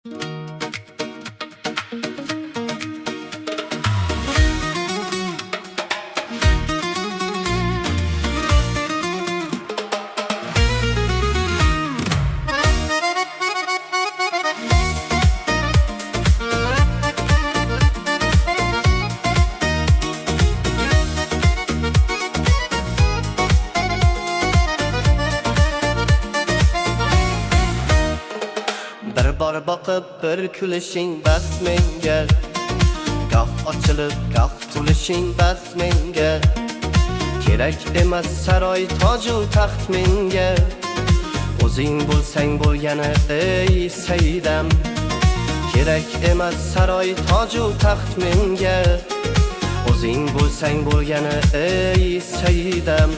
Bir bor boqib bir kulishing bas menga, goh ochilib goh to'lishing bas menga. Kerak emas saroy toju taxt menga, o'zing bo'lsang bo'lgani ey saidam. Kerak emas saroy toju taxt menga, o'zing bo'lsang bo'lgani ey saidam.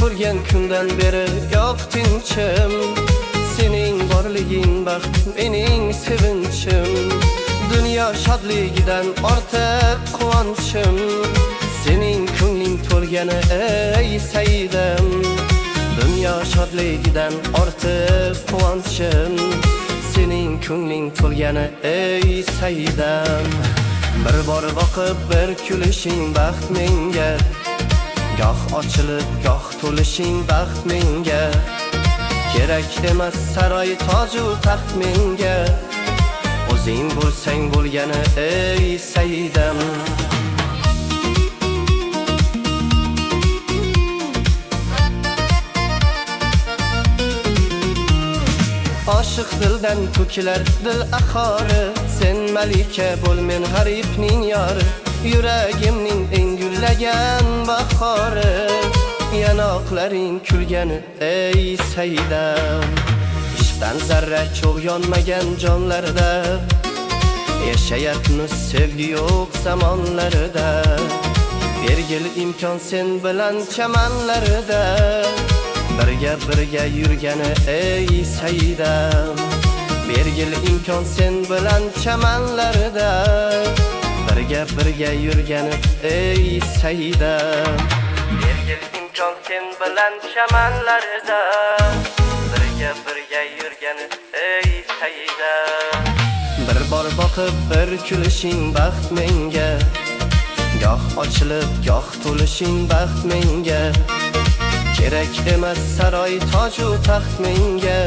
Ko'rgan kundan beri yo'q tinchim, sening borliging baxt mening sevinchim. Dunyo shodligidan ortiq quvonchim, sening ko'ngling to'lgani ey saidam. Dunyo shodligidan ortiq quvonchim, sening ko'ngling to'lgani ey saidam. Bir bor boqib bir kulishing baxt menga, goh ochilib goh to'lishing baxt menga. Kerak emas saroy toju taxt menga, o'zing bo'lsang bo'lgani ey saidam. Oshiq dildan to'kilar dil ahori, sen malika bo'l men g'aribning yori. Yuragimning eng gullagan bahori, yanoqlaring kulgani ey saidam. Ishqdan zarra cho'g' yonmagan jonlarda, yashayapmiz sevgi yo'q zamonlarida. Bergil imkon sen bilan chamanlarida, birga yurgani ey saidam. Bergil imkon sen bilan chamanlarida, birga yurgani ey saidam. Bergil imkon sen bilan chamanlarida, birga yurgani ey saidam. Bir bor boqib bir kulishing baxt menga, goh ochilib goh to'lishing baxt menga. Kerak emas saroy toju taxt menga,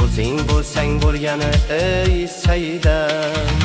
o'zing bo'lsang bo'lgani ey saidam.